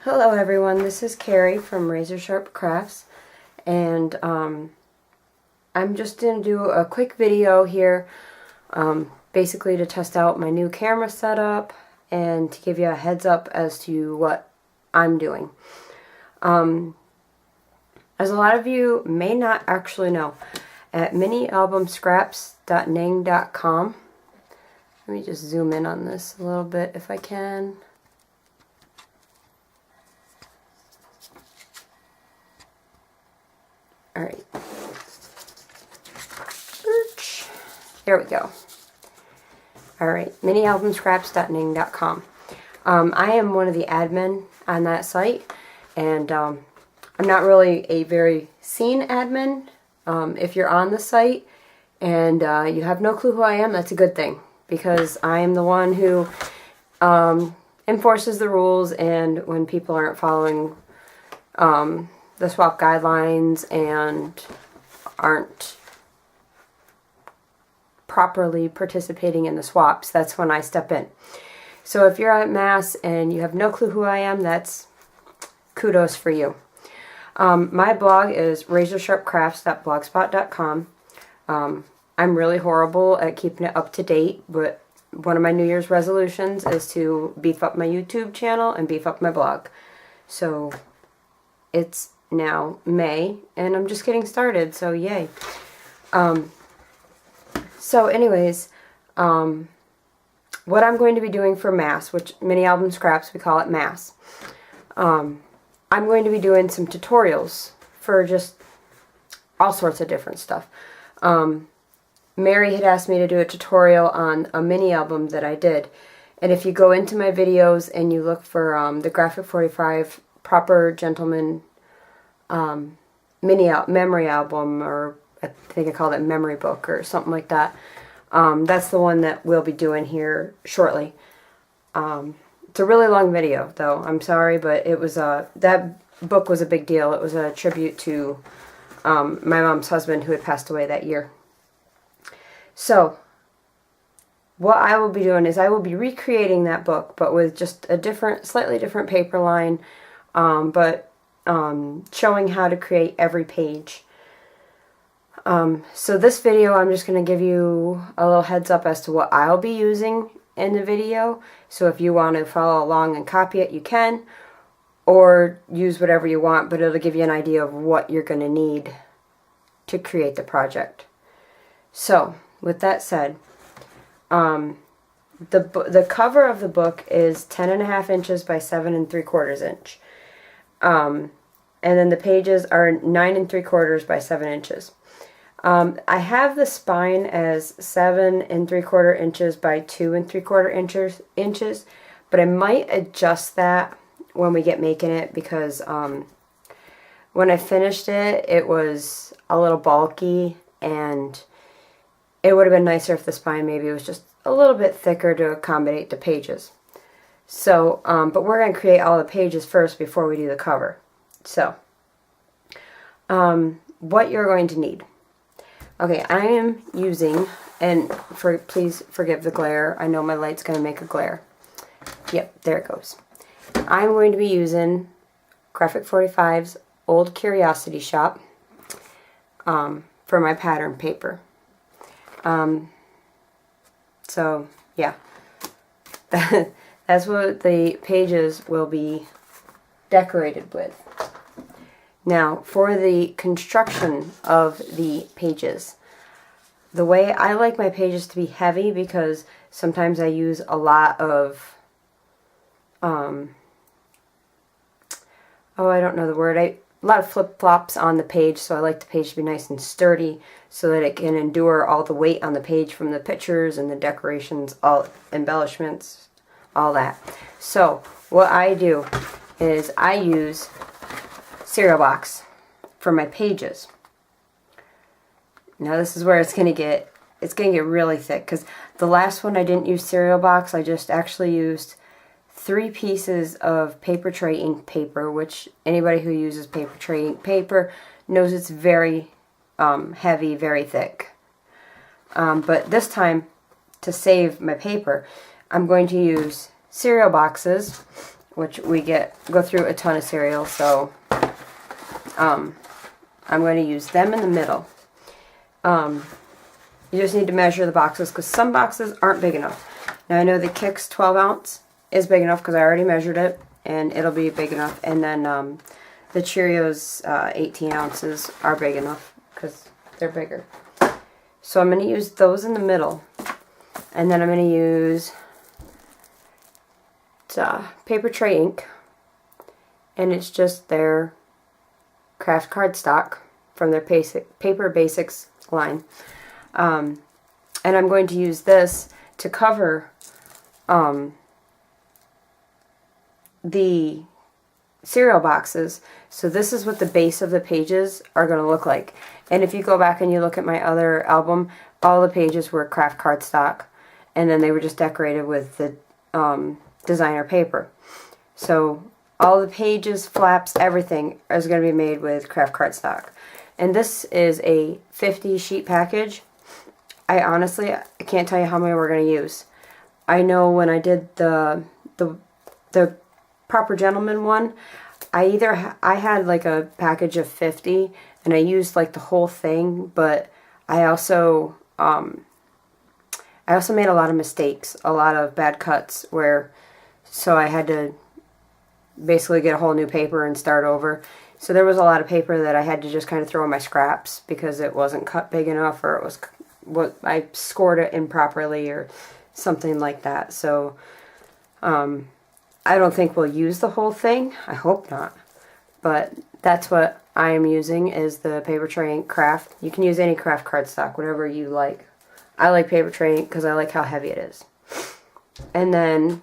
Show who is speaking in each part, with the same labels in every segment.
Speaker 1: Hello everyone, this is Kerri from Razor Sharp Crafts, and I'm just going to do a quick video here, basically to test out my new camera setup and to give you a heads up as to what I'm doing. As a lot of you may not actually know, at minialbumscraps.ning.com, let me just zoom in on this a little bit if I can. Alright. There we go. Alright, minialbumscraps.ning.com. I am one of the admin on that site, and I'm not really a very seen admin. If you're on the site and you have no clue who I am, that's a good thing, because I am the one who enforces the rules, and when people aren't following the swap guidelines and aren't properly participating in the swaps, that's when I step in. So if you're at Mass and you have no clue who I am, that's kudos for you. My blog is razorsharpcrafts.blogspot.com. I'm really horrible at keeping it up to date, but one of my New Year's resolutions is to beef up my YouTube channel and beef up my blog. So it's now May, and I'm just getting started, so yay. So anyways, what I'm going to be doing for Mass, which Mini Album Scraps, we call it Mass, I'm going to be doing some tutorials for just all sorts of different stuff. Mary had asked me to do a tutorial on a mini album that I did, and if you go into my videos and you look for the Graphic 45 Proper Gentleman memory album, or I think I called it memory book or something like that. That's the one that we'll be doing here shortly. It's a really long video, though. I'm sorry, but it was that book was a big deal. It was a tribute to my mom's husband, who had passed away that year. So what I will be doing is I will be recreating that book, but with just a slightly different paper line, but showing how to create every page. So this video, I'm just going to give you a little heads up as to what I'll be using in the video. So if you want to follow along and copy it, you can, or use whatever you want, but it'll give you an idea of what you're going to need to create the project. So with that said, the cover of the book is 10.5 inches by 7 3/4 inch. And then the pages are 9 3/4 by 7 inches. I have the spine as 7 3/4 inches by 2 3/4 inches, but I might adjust that when we get making it, because when I finished it, it was a little bulky, and it would have been nicer if the spine maybe was just a little bit thicker to accommodate the pages. So, but we're going to create all the pages first before we do the cover. So, what you're going to need. Okay, I am using, and please forgive the glare. I know my light's going to make a glare. Yep, there it goes. I'm going to be using Graphic 45's Old Curiosity Shop for my pattern paper. So, yeah. That's what the pages will be decorated with. Now, for the construction of the pages, the way I like my pages to be heavy, because sometimes I use a lot of, I don't know the word, a lot of flip-flops on the page, so I like the page to be nice and sturdy so that it can endure all the weight on the page from the pictures and the decorations, all embellishments, all that. So what I do is I use cereal box for my pages. Now this is where it's gonna get really thick, because the last one I didn't use cereal box. I just actually used 3 pieces of paper tray ink paper, which anybody who uses paper tray ink paper knows it's very heavy, very thick. But this time, to save my paper, I'm going to use cereal boxes which we go through a ton of cereal, so I'm going to use them in the middle. You just need to measure the boxes because some boxes aren't big enough. Now I know the Kix 12 ounce is big enough because I already measured it, and it'll be big enough. And then the Cheerios 18 ounces are big enough because they're bigger. So I'm going to use those in the middle. And then I'm going to use paper tray ink. And it's just their craft cardstock from their Paper Basics line. And I'm going to use this to cover the cereal boxes. So this is what the base of the pages are going to look like. And if you go back and you look at my other album, all the pages were craft cardstock, and then they were just decorated with the designer paper. So all the pages, flaps, everything is going to be made with craft cardstock. And this is a 50 sheet package. I can't tell you how many we're going to use. I know when I did the Proper Gentleman one, I had like a package of 50 and I used like the whole thing, but I also made a lot of mistakes, a lot of bad cuts so I had to basically get a whole new paper and start over. So there was a lot of paper that I had to just kind of throw in my scraps because it wasn't cut big enough, or I scored it improperly or something like that. So I don't think we'll use the whole thing. I hope not. But that's what I am using, is the Paper Tray Ink Craft. You can use any craft cardstock, whatever you like. I like Paper Tray Ink because I like how heavy it is. And then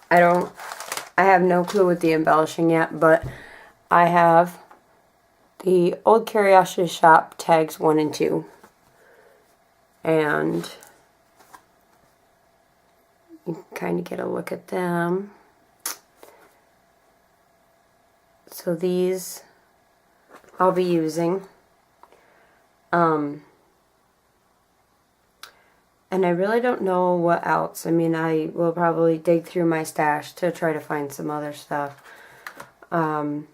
Speaker 1: I have no clue with the embellishing yet, but I have the Old Curiosity Shop tags 1 and 2. And you can kind of get a look at them. So these I'll be using. And I really don't know what else. I mean, I will probably dig through my stash to try to find some other stuff. But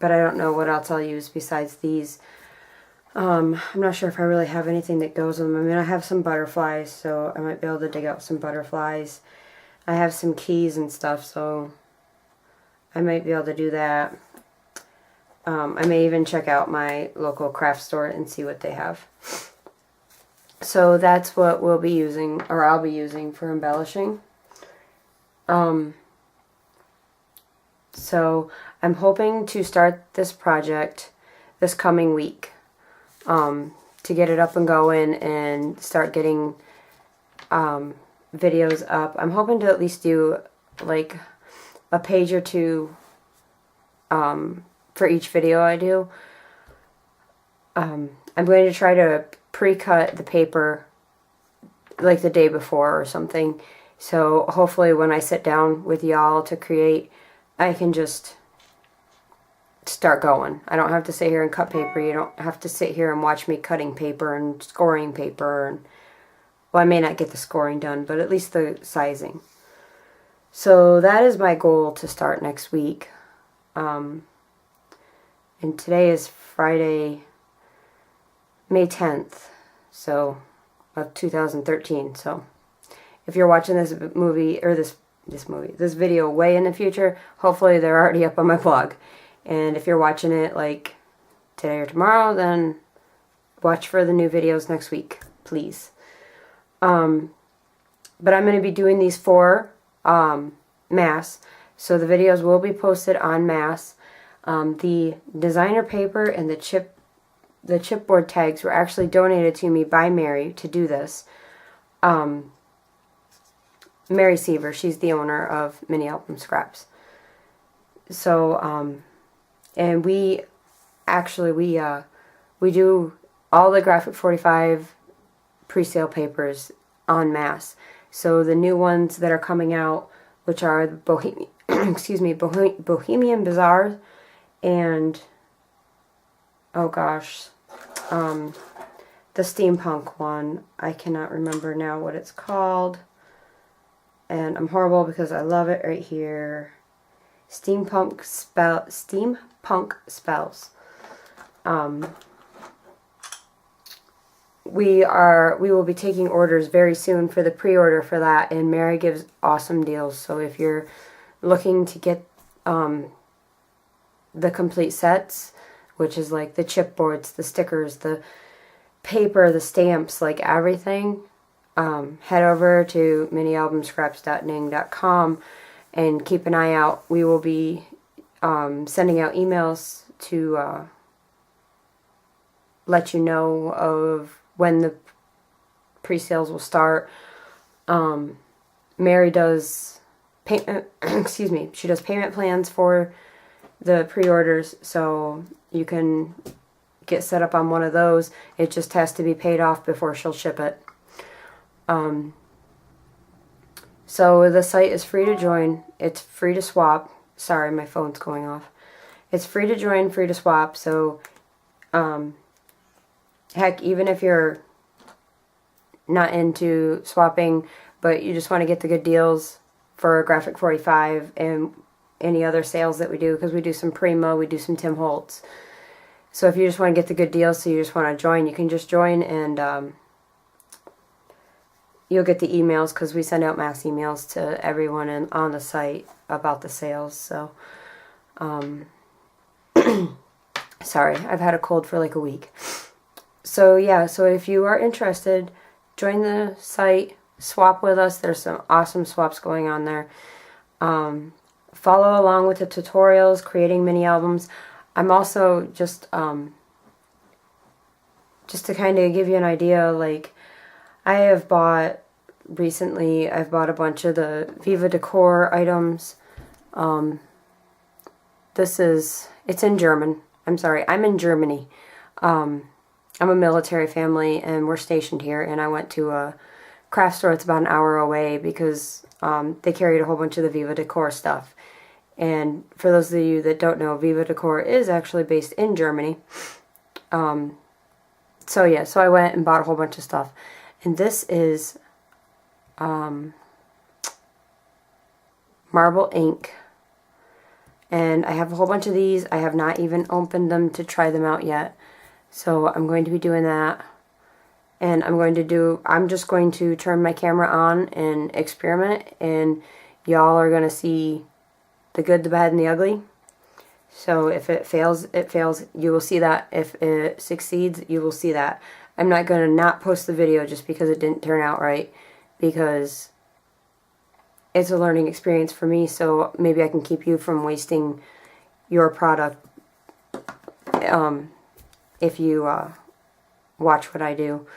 Speaker 1: I don't know what else I'll use besides these. I'm not sure if I really have anything that goes with them. I mean, I have some butterflies, so I might be able to dig out some butterflies. I have some keys and stuff, so I might be able to do that. I may even check out my local craft store and see what they have. So that's what we'll be using, or I'll be using for embellishing. So I'm hoping to start this project this coming week, to get it up and going and start getting videos up. I'm hoping to at least do like a page or two for each video I do. I'm going to try to pre-cut the paper like the day before or something. So hopefully when I sit down with y'all to create, I can just start going. I don't have to sit here and cut paper. You don't have to sit here and watch me cutting paper and scoring paper. And well, I may not get the scoring done, but at least the sizing. So that is my goal to start next week. And today is Friday, May 10th, so of 2013. So if you're watching this movie, or this video way in the future, hopefully they're already up on my blog. And if you're watching it like today or tomorrow, then watch for the new videos next week, please. But I'm going to be doing these for mass, so the videos will be posted en masse. The designer paper and the chipboard tags were actually donated to me by Mary to do this. Mary Seaver, she's the owner of Mini Album Scraps. So, and we do all the Graphic 45 pre-sale papers en masse. So the new ones that are coming out, which are Bohemian Bazaar, and oh gosh, the steampunk one. I cannot remember now what it's called. and I'm horrible because I love it right here. Steampunk Spells. We will be taking orders very soon for the pre-order for that, and Mary gives awesome deals. So if you're looking to get the complete sets, which is like the chipboards, the stickers, the paper, the stamps, like everything, head over to minialbumscraps.ning.com and keep an eye out. We will be sending out emails to let you know of when the pre-sales will start. Mary does excuse me, she does payment plans for the pre-orders, so you can get set up on one of those. It just has to be paid off before she'll ship it. So the site is free to join. It's free to swap. Sorry, my phone's going off. It's free to join, free to swap. So, heck, even if you're not into swapping, but you just want to get the good deals for Graphic 45 and any other sales that we do, because we do some Prima, we do some Tim Holtz. So if you just want to get the good deals, so you just want to join, you can just join, and you'll get the emails, because we send out mass emails to everyone on the site about the sales. So, sorry, I've had a cold for like a week. So yeah, so if you are interested, join the site, swap with us. There's some awesome swaps going on there. Follow along with the tutorials, creating mini albums. I'm also just to kind of give you an idea, like, I've bought a bunch of the Viva Decor items. It's in German. I'm sorry, I'm in Germany. I'm a military family, and we're stationed here, and I went to a craft store that's about an hour away because they carried a whole bunch of the Viva Decor stuff. And for those of you that don't know, Viva Decor is actually based in Germany. So yeah, so I went and bought a whole bunch of stuff. And this is marble ink. And I have a whole bunch of these. I have not even opened them to try them out yet. So I'm going to be doing that. And I'm just going to turn my camera on and experiment. And y'all are going to see the good, the bad, and the ugly. So if it fails, it fails. You will see that. If it succeeds, you will see that. I'm not going to not post the video just because it didn't turn out right, because it's a learning experience for me, so maybe I can keep you from wasting your product if you watch what I do.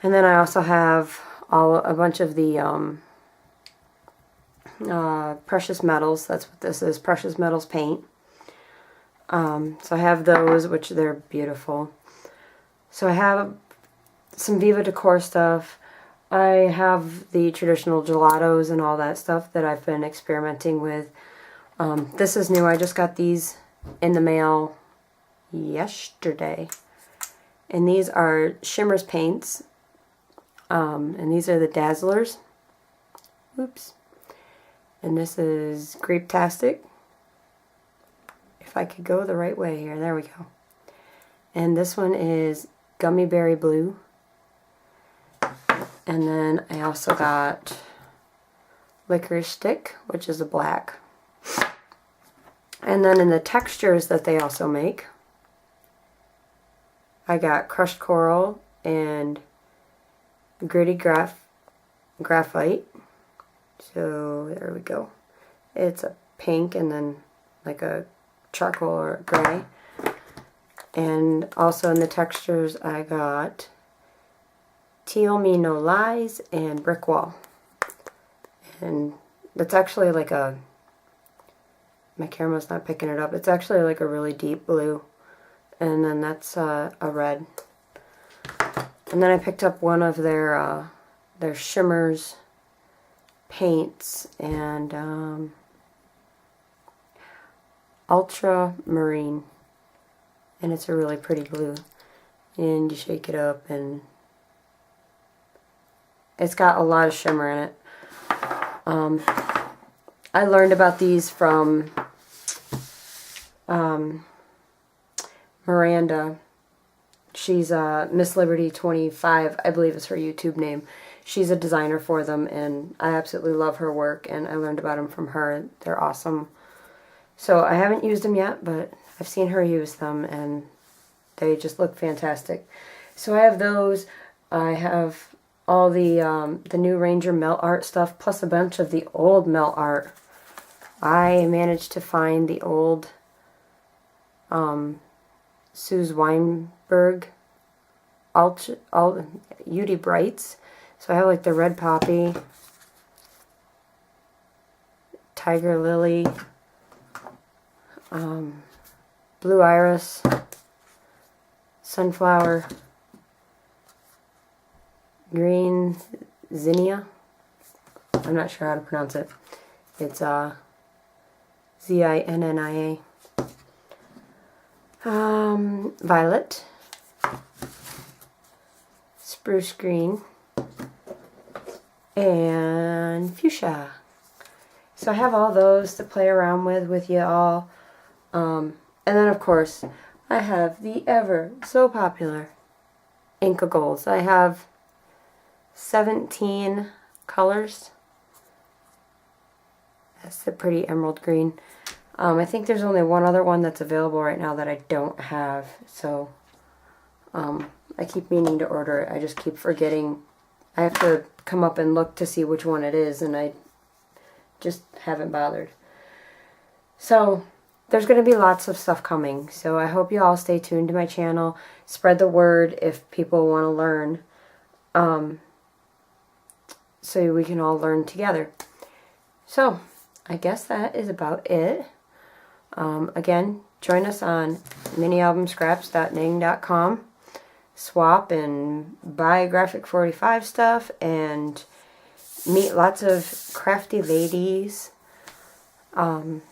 Speaker 1: And then I also have a bunch of the precious metals. That's what this is, precious metals paint. So I have those, which they're beautiful. So I have some Viva Decor stuff. I have the traditional gelatos and all that stuff that I've been experimenting with. This is new. I just got these in the mail yesterday. And these are Shimmers paints. And these are the Dazzlers. Oops. And this is Grape-tastic. If I could go the right way here. There we go. And this one is Gummy Berry Blue. And then I also got Licorice Stick, which is a black. And then in the textures that they also make, I got Crushed Coral and Gritty Graphite. So there we go. It's a pink and then like a charcoal or gray. And also in the textures I got Teal Me No Lies and Brick Wall. And that's actually like a, my camera's not picking it up, it's actually like a really deep blue. And then that's a red. And then I picked up one of their Shimmers paints, and Ultramarine, and it's a really pretty blue. And you shake it up and it's got a lot of shimmer in it. I learned about these from Miranda. She's Miss Liberty 25, I believe is her YouTube name. She's a designer for them, and I absolutely love her work, and I learned about them from her. They're awesome. So I haven't used them yet, but I've seen her use them, and they just look fantastic. So I have those. I have all the new Ranger melt art stuff, plus a bunch of the old melt art. I managed to find the old Suze Weinberg Udi Brights. So I have like the Red Poppy, Tiger Lily, Blue Iris, Sunflower, Green Zinnia. I'm not sure how to pronounce it. It's Zinnia. Violet, Spruce Green, and Fuchsia. So I have all those to play around with you all. And then of course I have the ever so popular Inca Golds. I have 17 colors. That's the pretty emerald green. I think there's only one other one that's available right now that I don't have, so I keep meaning to order it. I just keep forgetting. I have to come up and look to see which one it is, and I just haven't bothered. So there's going to be lots of stuff coming, so I hope you all stay tuned to my channel. Spread the word if people want to learn, so we can all learn together. So I guess that is about it. Again, join us on minialbumscraps.ning.com. Swap and buy Graphic 45 stuff and meet lots of crafty ladies. And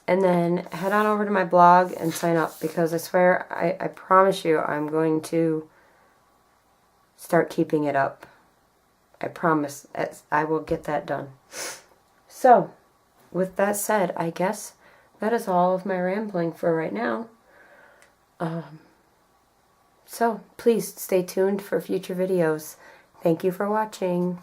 Speaker 1: then head on over to my blog and sign up, because I swear, I promise you, I'm going to start keeping it up. I promise I will get that done. So, with that said, I guess that is all of my rambling for right now. So, please stay tuned for future videos. Thank you for watching.